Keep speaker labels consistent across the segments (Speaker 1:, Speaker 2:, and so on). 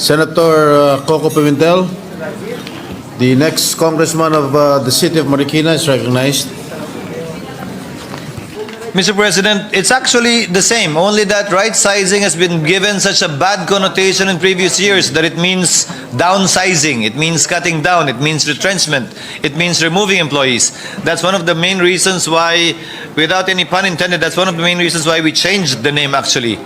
Speaker 1: Senator Coco Pimentel. The next congressman of the city of Marikina is recognized.
Speaker 2: Mr. President, it's actually the same, only that right sizing has been given such a bad connotation in previous years that it means downsizing, it means cutting down, it means retrenchment, it means removing employees. That's one of the main reasons why, without any pun intended, that's one of the main reasons why we changed the name actually.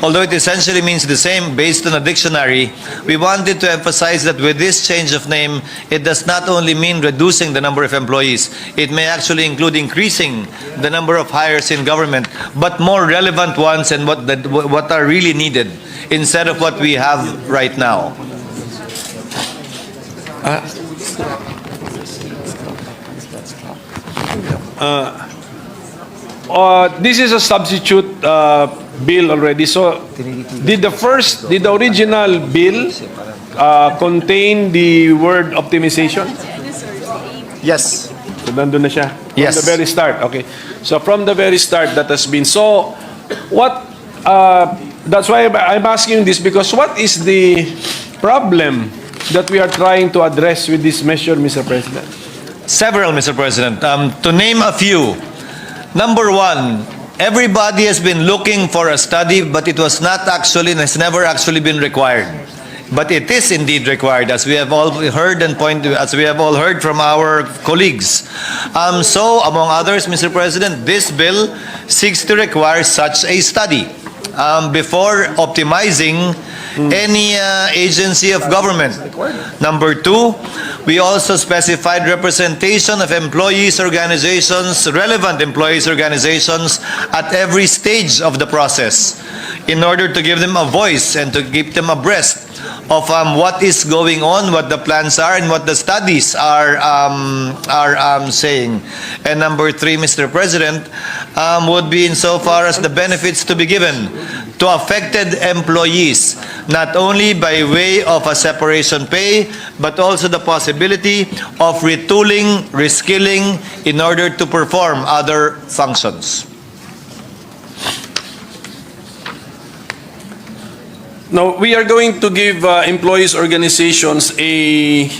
Speaker 2: Although it essentially means the same based on a dictionary, we wanted to emphasize that with this change of name, it does not only mean reducing the number of employees, it may actually include increasing the number of hires in government, but more relevant ones and what are really needed instead of what we have right now.
Speaker 3: This is a substitute bill already. So, did the original bill contain the word optimization?
Speaker 2: Yes.
Speaker 3: So, nandun na siya?
Speaker 2: Yes.
Speaker 3: From the very start. Okay. So, from the very start, that has been. So, what, that's why I'm asking this, because what is the problem that we are trying to address with this measure, Mr. President?
Speaker 2: Several, Mr. President. To name a few, number one, everybody has been looking for a study, but it was not actually, and has never actually been required. But it is indeed required, as we have all heard as we have all heard from our colleagues. So, among others, Mr. President, this bill seeks to require such a study before optimizing any agency of government. Number two, we also specified representation of employees' organizations, relevant employees' organizations at every stage of the process in order to give them a voice and to keep them abreast of what is going on, what the plans are, and what the studies are saying. And number three, Mr. President, would be insofar as the benefits to be given to affected employees, not only by way of a separation pay, but also the possibility of retooling, reskilling in order to perform other functions.
Speaker 3: Now, we are going to give employees' organizations a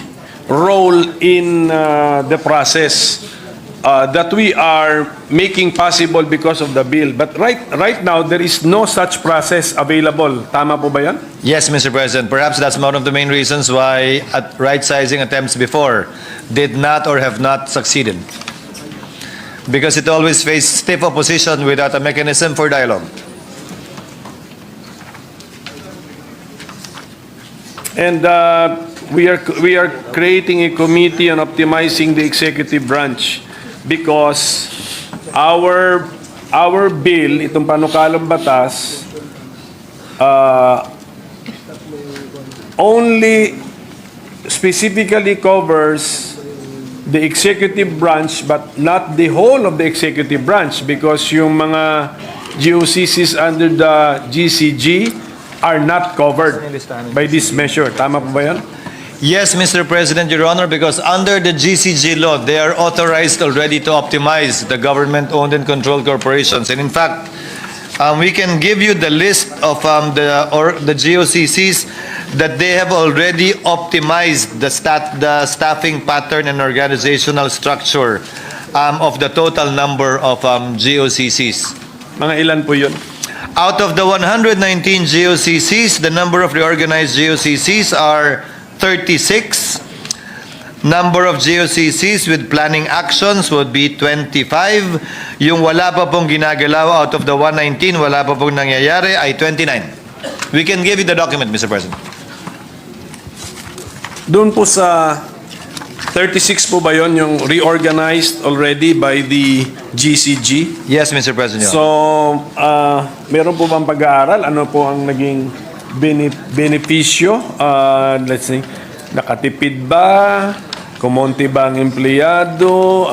Speaker 3: role in the process that we are making possible because of the bill. But right now, there is no such process available. Tama po ba yan?
Speaker 2: Yes, Mr. President. Perhaps that's one of the main reasons why right-sizing attempts before did not or have not succeeded. Because it always faced stiff opposition without a mechanism for dialogue.
Speaker 3: And we are creating a committee on optimizing the executive branch because our bill, itong panukalang batas, only specifically covers the executive branch but not the whole of the executive branch, because yung mga GOCCs under the GCG are not covered by this measure. Tama po ba yan?
Speaker 2: Yes, Mr. President, Your Honor, because under the GCG law, they are authorized already to optimize the government-owned and controlled corporations. And in fact, we can give you the list of the GOCCs that they have already optimized the staffing pattern and organizational structure of the total number of GOCCs.
Speaker 3: Mga ilan po yun?
Speaker 2: Out of the 119 GOCCs, the number of reorganized GOCCs are 36. Number of GOCCs with planning actions would be 25. Yung wala pa pong ginagalaw out of the 119, wala pa pong nangyayari ay 29. We can give you the document, Mr. President.
Speaker 3: Doon po sa 36 po ba yun yung reorganized already by the GCG?
Speaker 2: Yes, Mr. President.
Speaker 3: So, meron po bang pag-aaral? Ano po ang naging benepisyo? Let's say, nakatipid ba? Kumonti ba ang empleyado?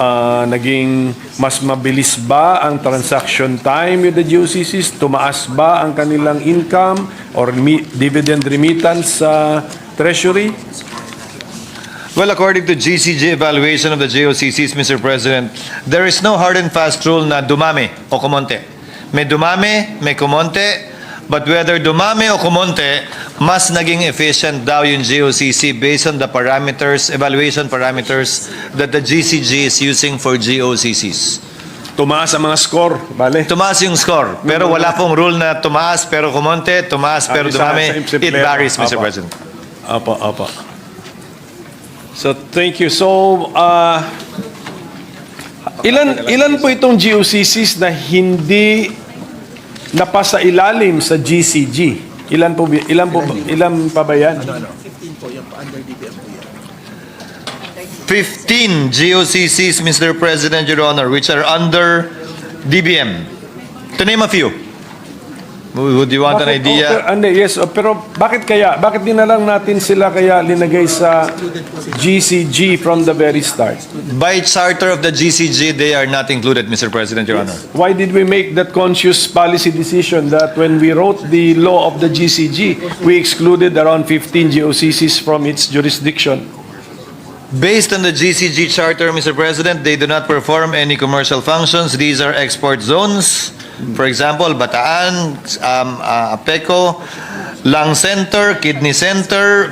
Speaker 3: Naging mas mabilis ba ang transaction time with the GOCCs? Tumaas ba ang kanilang income or dividend remittance sa Treasury?
Speaker 2: Well, according to GCG evaluation of the GOCCs, Mr. President, there is no hard and fast rule na dumami o kumonte. May dumami, may kumonte. But whether dumami o kumonte, mas naging efficient daw yung GOCC based on the parameters, evaluation parameters that the GCG is using for GOCCs.
Speaker 3: Tumaas ang mga score, bale.
Speaker 2: Tumaas yung score, pero wala pong rule na tumaas pero kumonte, tumaas pero dumami. It varies, Mr. President.
Speaker 3: Opo, opo. So, thank you. So, ilan po itong GOCCs na hindi napasa ilalim sa GCG? Ilan pa ba yan?
Speaker 2: 15 GOCCs, Mr. President, Your Honor, which are under DBM. To name a few. Would you want an idea?
Speaker 3: Pero bakit di na lang natin sila kaya linagay sa GCG from the very start?
Speaker 2: By charter of the GCG, they are not included, Mr. President, Your Honor.
Speaker 3: Why did we make that conscious policy decision that when we wrote the law of the GCG, we excluded around 15 GOCCs from its jurisdiction?
Speaker 2: Based on the GCG charter, Mr. President, they do not perform any commercial functions. These are export zones. For example, Bataan, Apeco, Lung Center, Kidney Center,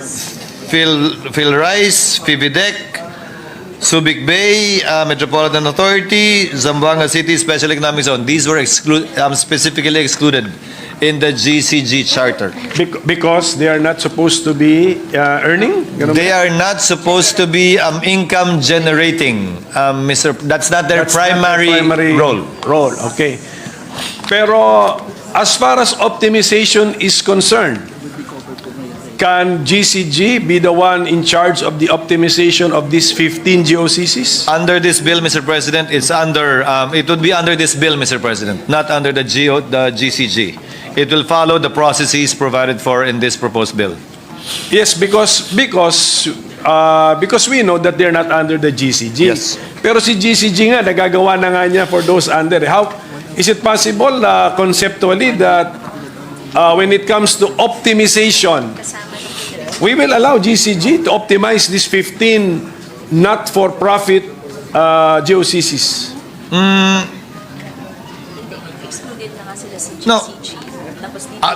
Speaker 2: Phil Rice, Fibidec, Subic Bay, Metropolitan Authority, Zamboanga City Special Economic Zone. These were specifically excluded in the GCG charter.
Speaker 3: Because they are not supposed to be earning?
Speaker 2: They are not supposed to be income generating, Mr. That's not their primary role.
Speaker 3: Okay. Pero as far as optimization is concerned, can GCG be the one in charge of the optimization of these 15 GOCCs?
Speaker 2: Under this bill, Mr. President, it's under. It would be under this bill, Mr. President, not under the GCG. It will follow the processes provided for in this proposed bill.
Speaker 3: Yes, because we know that they're not under the GCG.
Speaker 2: Yes.
Speaker 3: Pero si GCG nga nagagawa na nga niya for those under. How is it possible conceptually that when it comes to optimization, we will allow GCG to optimize these 15 not-for-profit GOCCs?
Speaker 2: No.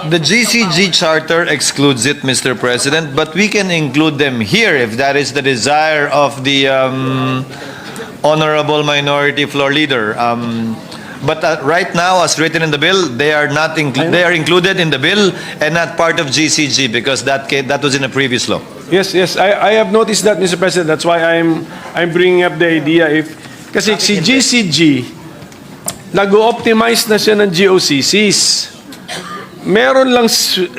Speaker 2: The GCG charter excludes it, Mr. President, but we can include them here if that is the desire of the honorable minority floor leader. But right now, as written in the bill, they are not they are included in the bill and not part of GCG because that was in a previous law.
Speaker 3: Yes, I have noticed that, Mr. President. That's why I'm bringing up the idea kasi si GCG nag-optimize na siya ng GOCCs. Meron lang 15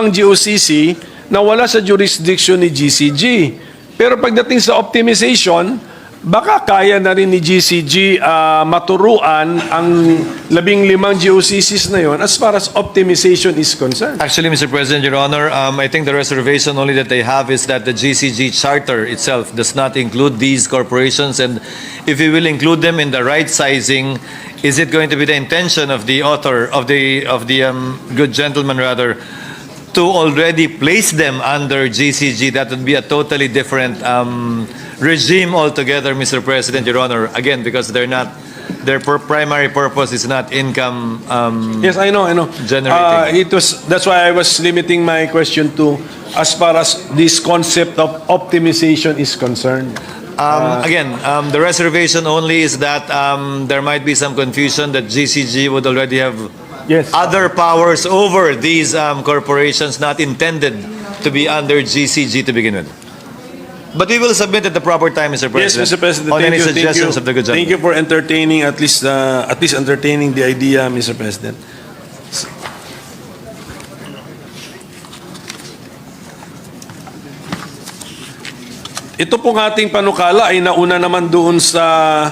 Speaker 3: GOCC na wala sa jurisdiction ni GCG. Pero pagdating sa optimization, baka kaya na rin ni GCG maturuan ang 15 GOCCs na yon as far as optimization is concerned.
Speaker 2: Actually, Mr. President, Your Honor, I think the reservation only that they have is that the GCG charter itself does not include these corporations, and if we will include them in the right sizing, is it going to be the intention of the author of the good gentleman rather to already place them under GCG? That would be a totally different regime altogether, Mr. President, Your Honor. Again, because they're not, their primary purpose is not income.
Speaker 3: Yes, I know.
Speaker 2: Generating.
Speaker 3: That's why I was limiting my question to as far as this concept of optimization is concerned.
Speaker 2: Again, the reservation only is that there might be some confusion that GCG would already have other powers over these corporations not intended to be under GCG to begin with. But we will submit at the proper time, Mr. President.
Speaker 3: Yes, Mr. President.
Speaker 2: On any suggestions of the good gentleman.
Speaker 3: Thank you for entertaining at least entertaining the idea, Mr. President. Ito pong ating panukala ay nauna naman doon sa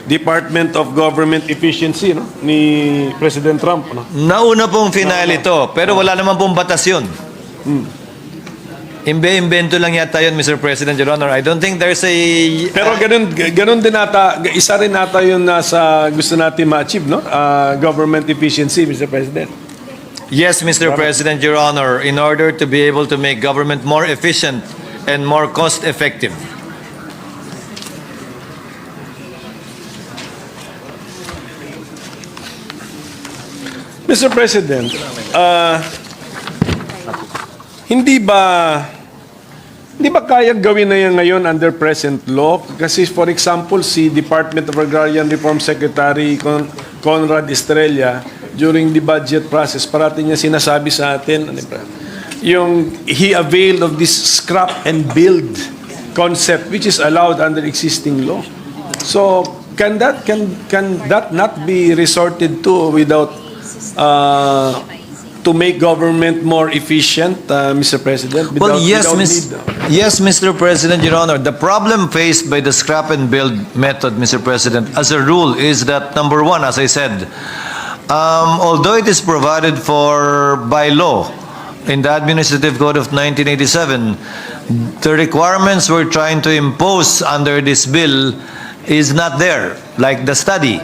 Speaker 3: Department of Government Efficiency, no? Ni President Trump. No?
Speaker 2: Nauna pong final ito, pero wala naman pong batas yun. Imbe-imbento lang yata yun, Mr. President, Your Honor. I don't think there's a...
Speaker 3: Pero ganun din ata, isa rin ata yun nasa gusto natin ma-achieve, no? Government efficiency, Mr. President.
Speaker 2: Yes, Mr. President, Your Honor, in order to be able to make government more efficient and more cost-effective.
Speaker 3: Mr. President, hindi ba kayang gawin na yan ngayon under present law? Kasi for example, si Department of Agrarian Reform Secretary Conrad Estrella, during the budget process, parati niya sinasabi sa atin, yung he availed of this scrap and build concept which is allowed under existing law. So can that not be resorted to without to make government more efficient, Mr. President?
Speaker 2: Well, yes,
Speaker 3: without
Speaker 2: yes, Mr. President, Your Honor. The problem faced by the scrap and build method, Mr. President, as a rule, is that number one, as I said, although it is provided for by law in the Administrative Code of 1987, the requirements we're trying to impose under this bill is not there, like the study,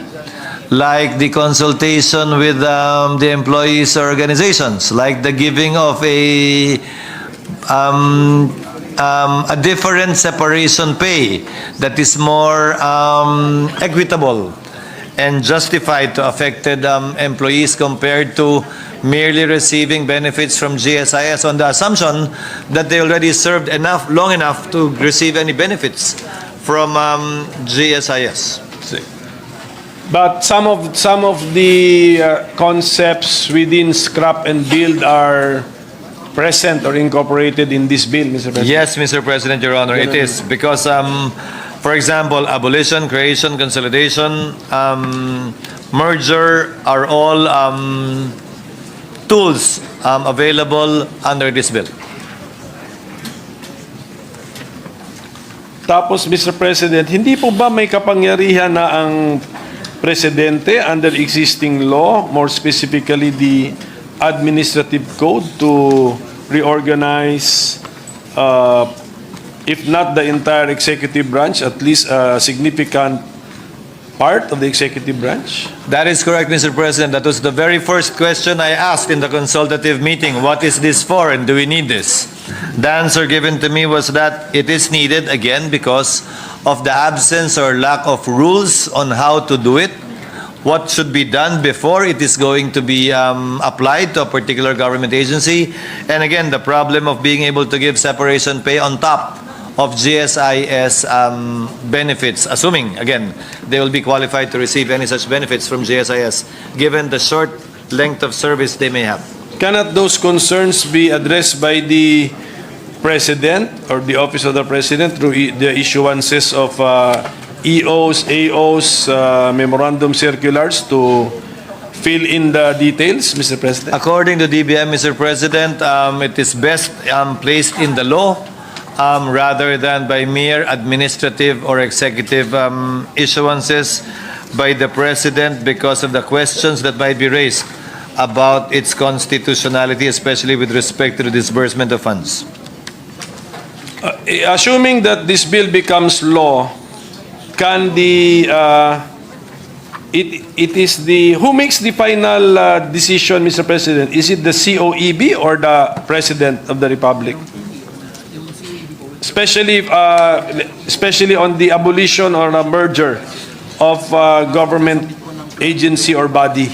Speaker 2: like the consultation with the employees' organizations, like the giving of a different separation pay that is more equitable and justified to affected employees compared to merely receiving benefits from GSIS on the assumption that they already served long enough to receive any benefits from GSIS.
Speaker 3: But some of the concepts within scrap and build are present or incorporated in this bill, Mr. President.
Speaker 2: Yes, Mr. President, Your Honor, it is because, for example, abolition, creation, consolidation, merger are all tools available under this bill.
Speaker 3: Tapos, Mr. President, hindi po ba may kapangyarihan na ang Presidente under existing law, more specifically the Administrative Code, to reorganize, if not the entire executive branch, at least a significant part of the executive branch?
Speaker 2: That is correct, Mr. President. That was the very first question I asked in the consultative meeting. What is this for and do we need this? The answer given to me was that it is needed, again, because of the absence or lack of rules on how to do it, what should be done before it is going to be applied to a particular government agency, and again, the problem of being able to give separation pay on top of GSIS benefits, assuming, again, they will be qualified to receive any such benefits from GSIS, given the short length of service they may have.
Speaker 3: Cannot those concerns be addressed by the President or the Office of the President through the issuances of EOs, AOs, memorandum circulars to fill in the details, Mr. President?
Speaker 2: According to DBM, Mr. President, it is best placed in the law rather than by mere administrative or executive issuances by the President because of the questions that might be raised about its constitutionality, especially with respect to the disbursement of funds.
Speaker 3: Assuming that this bill becomes law, can the it is the who makes the final decision, Mr. President? Is it the COEB or the President of the Republic? Especially on the abolition or the merger of government agency or body.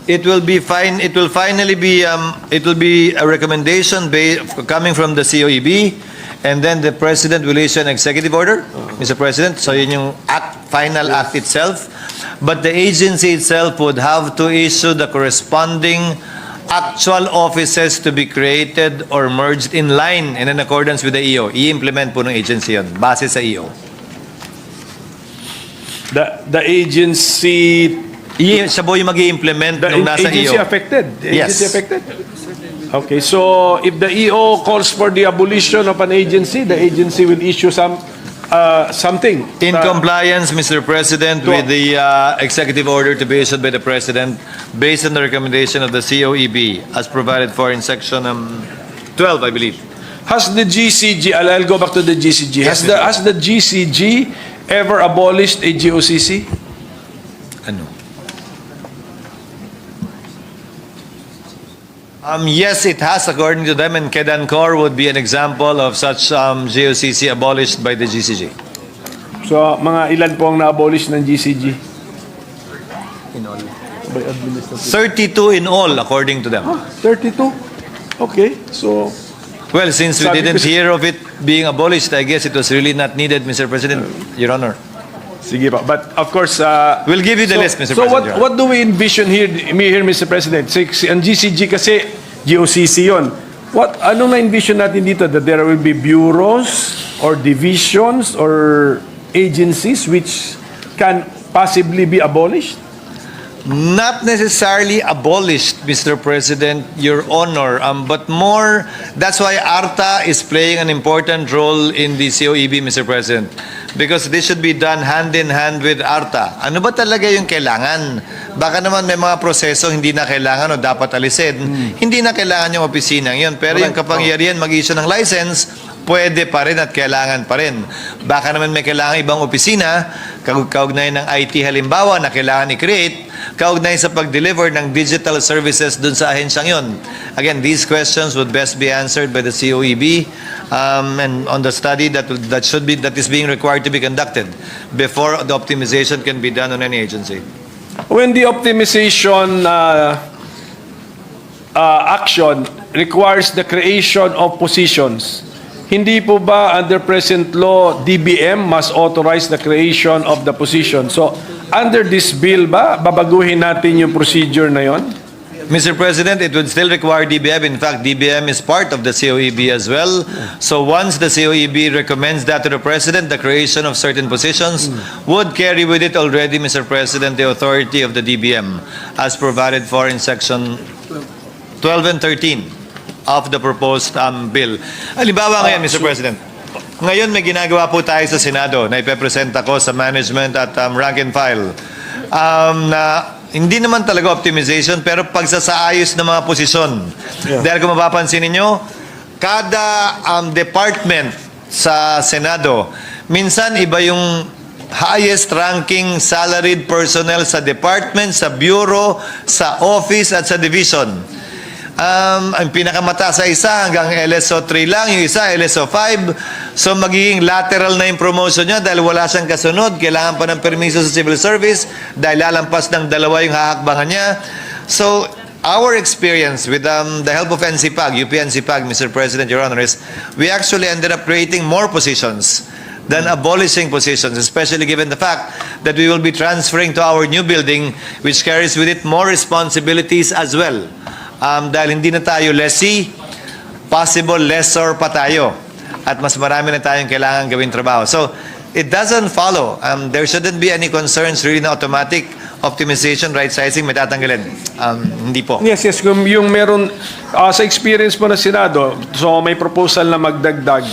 Speaker 2: It will be fine. It will finally be. It will be a recommendation coming from the COEB, and then the President will issue an executive order, Mr. President. So yun yung final act itself. But the agency itself would have to issue the corresponding actual offices to be created or merged in line and in accordance with the EO. I-implement po ng agency yun, base sa EO.
Speaker 3: The agency.
Speaker 2: Siya po yung mag-i-implement nung nasa EO.
Speaker 3: Agency affected? The
Speaker 2: Yes.
Speaker 3: agency affected? Okay, so if the EO calls for the abolition of an agency, the agency will issue something.
Speaker 2: In compliance, Mr. President, with the executive order to be issued by the President based on the recommendation of the COEB as provided for in section 12, I believe.
Speaker 3: Has the GCG, I'll go back to the GCG.
Speaker 2: Yes,
Speaker 3: Has the GCG ever abolished a GOCC?
Speaker 2: Ano? Yes, it has, according to them, and Kedancor would be an example of such GOCC abolished by the GCG.
Speaker 3: So, mga ilan po ang na-abolish ng GCG? By administrative.
Speaker 2: 32 in all, according to them.
Speaker 3: 32? Okay, so
Speaker 2: Well, since we
Speaker 3: Sabi
Speaker 2: didn't
Speaker 3: ko-
Speaker 2: hear of it being abolished, I guess it was really not needed, Mr. President, Your Honor.
Speaker 3: sige pa. But of course,
Speaker 2: We'll give you the list, Mr.
Speaker 3: So
Speaker 2: President, Your Honor.
Speaker 3: what do we envision here, Mr. President? Ang GCG kasi, GOCC yun. Anong na-envision natin dito? That there will be bureaus or divisions or agencies which can possibly be abolished?
Speaker 2: Not necessarily abolished, Mr. President, Your Honor, but more, that's why ARTA is playing an important role in the COEB, Mr. President. Because this should be done hand in hand with ARTA. Ano ba talaga yung kailangan? Baka naman may mga proseso hindi na kailangan o dapat alisin. Hindi na kailangan yung opisina yun. Pero yung kapangyarihan mag-issue ng license, pwede pa rin at kailangan pa rin. Baka naman may kailangan ibang opisina, kaugnay ng IT halimbawa na kailangan i-create, kaugnay sa pag-deliver ng digital services dun sa ahensyang yun. Again, these questions would best be answered by the COEB and on the study that is being required to be conducted before the optimization can be done on any agency.
Speaker 3: When the optimization action requires the creation of positions, hindi po ba under present law, DBM must authorize the creation of the position? So, under this bill ba, babaguhin natin yung procedure na yon?
Speaker 2: Mr. President, it would still require DBM. In fact, DBM is part of the COEB as well. So once the COEB recommends that to the President, the creation of certain positions would carry with it already, Mr. President, the authority of the DBM as provided for in Section 12 and 13 of the proposed bill. Halimbawa ngayon, Mr. President, ngayon may ginagawa po tayo sa Senado na ipepresent ako sa management at rank and file na hindi naman talaga optimization pero pagsasaayos ng mga posisyon. Dahil kung mapapansin ninyo, kada department sa Senado, minsan iba yung highest ranking salaried personnel sa department, sa bureau, sa office at sa division. Ang pinakamataas sa isa hanggang LSO 3 lang, yung isa LSO 5. So magiging lateral na yung promotion niya dahil wala siyang kasunod. Kailangan pa ng permiso sa civil service dahil lalampas ng dalawa yung hahakbangan niya. So our experience with the help of NCPAG, UP NCPAG, Mr. President, Your Honor, is we actually ended up creating more positions than abolishing positions, especially given the fact that we will be transferring to our new building which carries with it more responsibilities as well. Dahil hindi na tayo lessee, possible lessor pa tayo. At mas marami na tayong kailangan gawin trabaho. So, it doesn't follow. There shouldn't be any concerns really na automatic optimization, right sizing, may tatanggalin. Hindi po.
Speaker 3: Yes, yung meron, sa experience mo na Senado, so may proposal na magdagdag,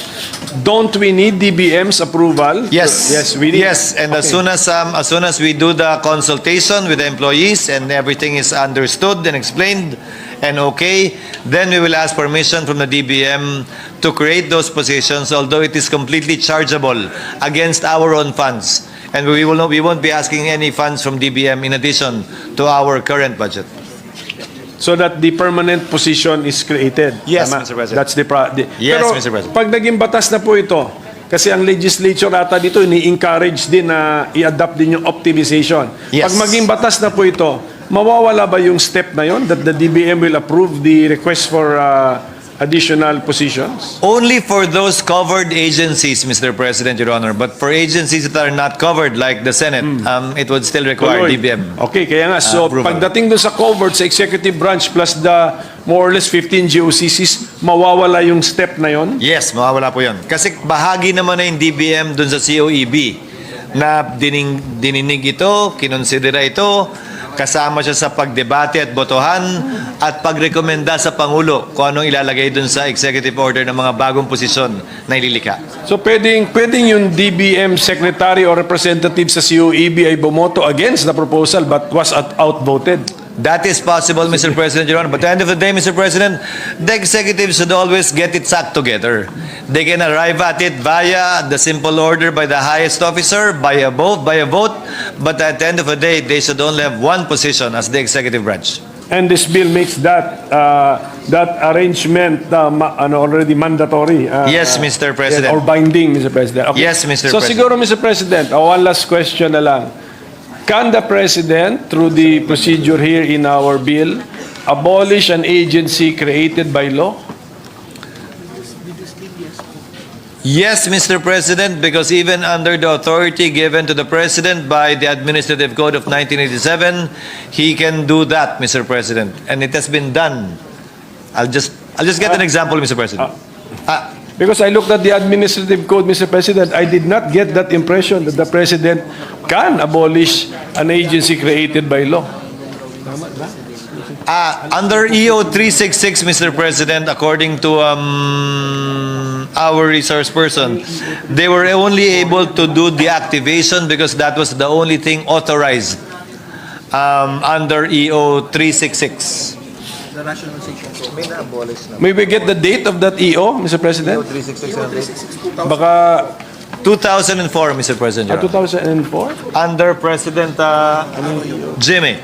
Speaker 3: don't we need DBM's approval?
Speaker 2: Yes.
Speaker 3: Yes, we need.
Speaker 2: Yes, and
Speaker 3: Okay.
Speaker 2: as soon as we do the consultation with the employees and everything is understood and explained and okay, then we will ask permission from the DBM to create those positions, although it is completely chargeable against our own funds. And we won't be asking any funds from DBM in addition to our current budget.
Speaker 3: So that the permanent position is created.
Speaker 2: Yes,
Speaker 3: Tama?
Speaker 2: Mr. President.
Speaker 3: That's the
Speaker 2: Yes,
Speaker 3: Pero
Speaker 2: Mr. President.
Speaker 3: pag naging batas na po ito, kasi ang legislature ata dito, ni-encourage din na i-adapt din yung optimization.
Speaker 2: Yes.
Speaker 3: Pag maging batas na po ito, mawawala ba yung step na yon that the DBM will approve the request for additional positions?
Speaker 2: Only for those covered agencies, Mr. President, Your Honor. But for agencies that are not covered, like the Senate, it would still require
Speaker 3: Tuloy.
Speaker 2: DBM.
Speaker 3: Okay, kaya nga, so
Speaker 2: approval.
Speaker 3: pagdating doon sa covered sa executive branch plus the more or less 15 GOCCs, mawawala yung step na yon?
Speaker 2: Yes, mawawala po yun. Kasi bahagi naman na yung DBM dun sa COEB na dininig ito, kinonsidera ito, kasama siya sa pagdebate at botohan at pagrekomenda sa Pangulo kung anong ilalagay dun sa executive order ng mga bagong posisyon na ililikha.
Speaker 3: So pwedeng yung DBM secretary or representative sa COEB ay bumoto against the proposal but was outvoted.
Speaker 2: That is possible, Mr. President, Your Honor. But at the end of the day, Mr. President, the executive should always get its act together. They can arrive at it via the simple order by the highest officer, by a vote, but at the end of the day, they should only have one position as the executive branch.
Speaker 3: And this bill makes that arrangement already mandatory.
Speaker 2: Yes, Mr. President.
Speaker 3: Or binding, Mr. President. Okay.
Speaker 2: Yes, Mr.
Speaker 3: So
Speaker 2: President.
Speaker 3: siguro, Mr. President, one last question na lang. Can the President, through the procedure here in our bill, abolish an agency created by law?
Speaker 2: Yes, Mr. President, because even under the authority given to the President by the Administrative Code of 1987, he can do that, Mr. President. And it has been done. I'll just get an example, Mr. President.
Speaker 3: Because I looked at the administrative code, Mr. President, I did not get that impression that the President can abolish an agency created by law.
Speaker 2: Under EO 366, Mr. President, according to our resource person, they were only able to do the activation because that was the only thing authorized under EO 366.
Speaker 3: May we get the date of that EO, Mr. President? Baka
Speaker 2: 2004, Mr. President. Your Honor.
Speaker 3: 2004?
Speaker 2: Under President Jimmy.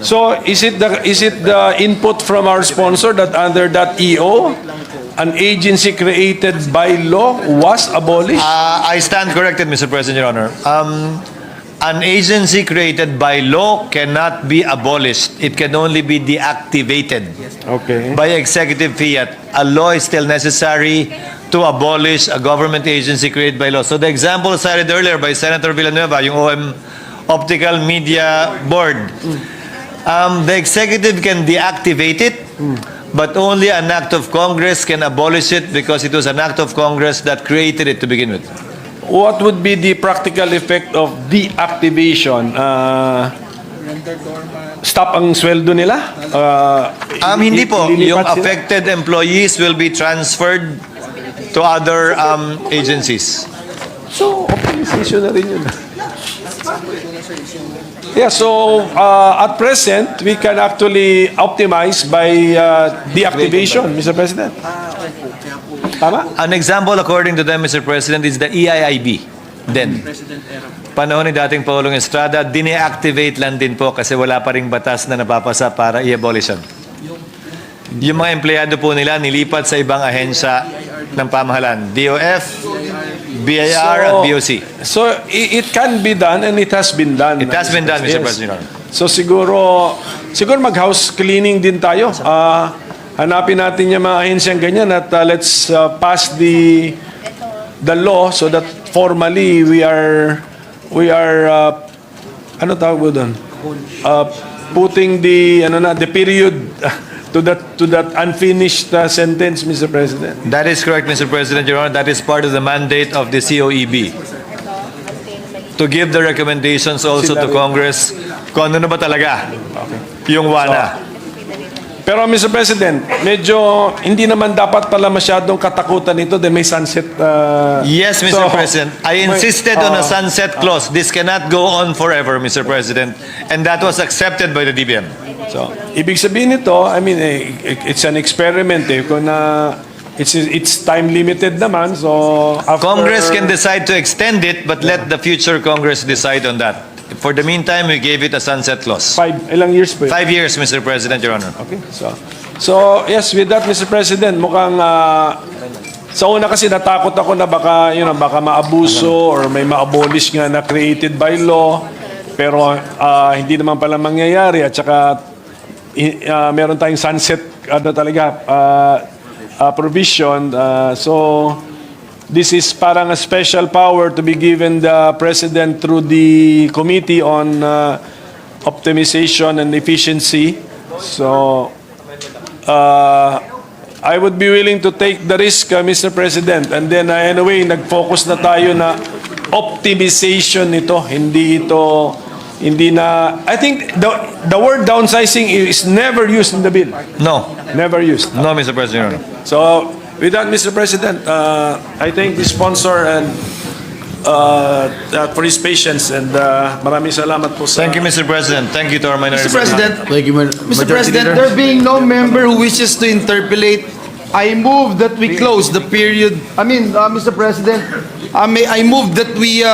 Speaker 3: So is it the input from our sponsor that under that EO, an agency created by law was abolished?
Speaker 2: I stand corrected, Mr. President, Your Honor. An agency created by law cannot be abolished. It can only be deactivated
Speaker 3: Okay.
Speaker 2: by executive fiat. A law is still necessary to abolish a government agency created by law. So the example cited earlier by Senator Villanueva, yung Optical Media Board, the executive can deactivate it, but only an act of Congress can abolish it because it was an act of Congress that created it to begin with.
Speaker 3: What would be the practical effect of deactivation? Stop ang sweldo nila?
Speaker 2: Hindi po.
Speaker 3: Ililipat
Speaker 2: Yung
Speaker 3: sila?
Speaker 2: affected employees will be transferred to other agencies.
Speaker 3: So, optimization na rin yun. Yeah, so at present, we can actually optimize by deactivation, Mr. President. Tama?
Speaker 2: An example according to them, Mr. President, is the EIIB. Then, panahon ni dating Pangulong Estrada, dineactivate lang din po kasi wala pa ring batas na napapasa para i-abolish yan. Yung mga empleyado po nila nilipat sa ibang ahensya ng pamahalaan. DOF, BIR, at BOC.
Speaker 3: So, it can be done and it has been done.
Speaker 2: It has been done, Mr.
Speaker 3: Yes.
Speaker 2: President.
Speaker 3: So, siguro mag-house cleaning din tayo. Hanapin natin yung mga ahensyang ganyan at let's pass the law so that formally we are ano tawag mo doon? Putting the period to that unfinished sentence, Mr. President.
Speaker 2: That is correct, Mr. President, Your Honor. That is part of the mandate of the COEB. To give the recommendations also to Congress kung ano na ba talaga yung WANA.
Speaker 3: Pero Mr. President, medyo hindi naman dapat pala masyadong katakutan ito dahil may sunset.
Speaker 2: Yes, Mr. President. I insisted on a sunset clause. This cannot go on forever, Mr. President. And that was accepted by the DBM.
Speaker 3: So, ibig sabihin nito, I mean, it's an experiment eh. Kung it's time limited naman, so after,
Speaker 2: Congress can decide to extend it, but let the future Congress decide on that. For the meantime, we gave it a sunset clause.
Speaker 3: ilang years po?
Speaker 2: 5 years, Mr. President, Your Honor.
Speaker 3: Okay, so yes, with that, Mr. President, mukhang sa una kasi natakot ako na baka maabuso or may ma-abolish nga na created by law, pero hindi naman pala mangyayari at saka meron tayong sunset provision. So this is parang a special power to be given the President through the Committee on Optimization and Efficiency. So I would be willing to take the risk, Mr. President. And then anyway, nag-focus na tayo na optimization nito. Hindi na, I think the word downsizing is never used in the bill.
Speaker 2: No.
Speaker 3: Never used.
Speaker 2: No, Mr. President, Your Honor.
Speaker 3: So, with that, Mr. President, I thank the sponsor and for his patience and maraming salamat po sa...
Speaker 2: Thank you, Mr. President. Thank you to our minority.
Speaker 4: Mr. President,
Speaker 1: Thank you,
Speaker 4: Mr. President, there being no member who wishes to interpolate, I move that we close the period. Mr. President, I move that we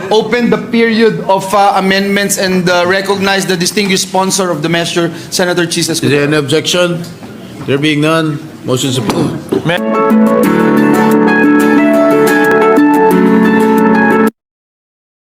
Speaker 4: open the period of amendments and recognize the distinguished sponsor of the measure, Senator Chis
Speaker 1: Is there
Speaker 4: Escudero.
Speaker 1: any objection? There being none, motion is approved.
Speaker 2: May-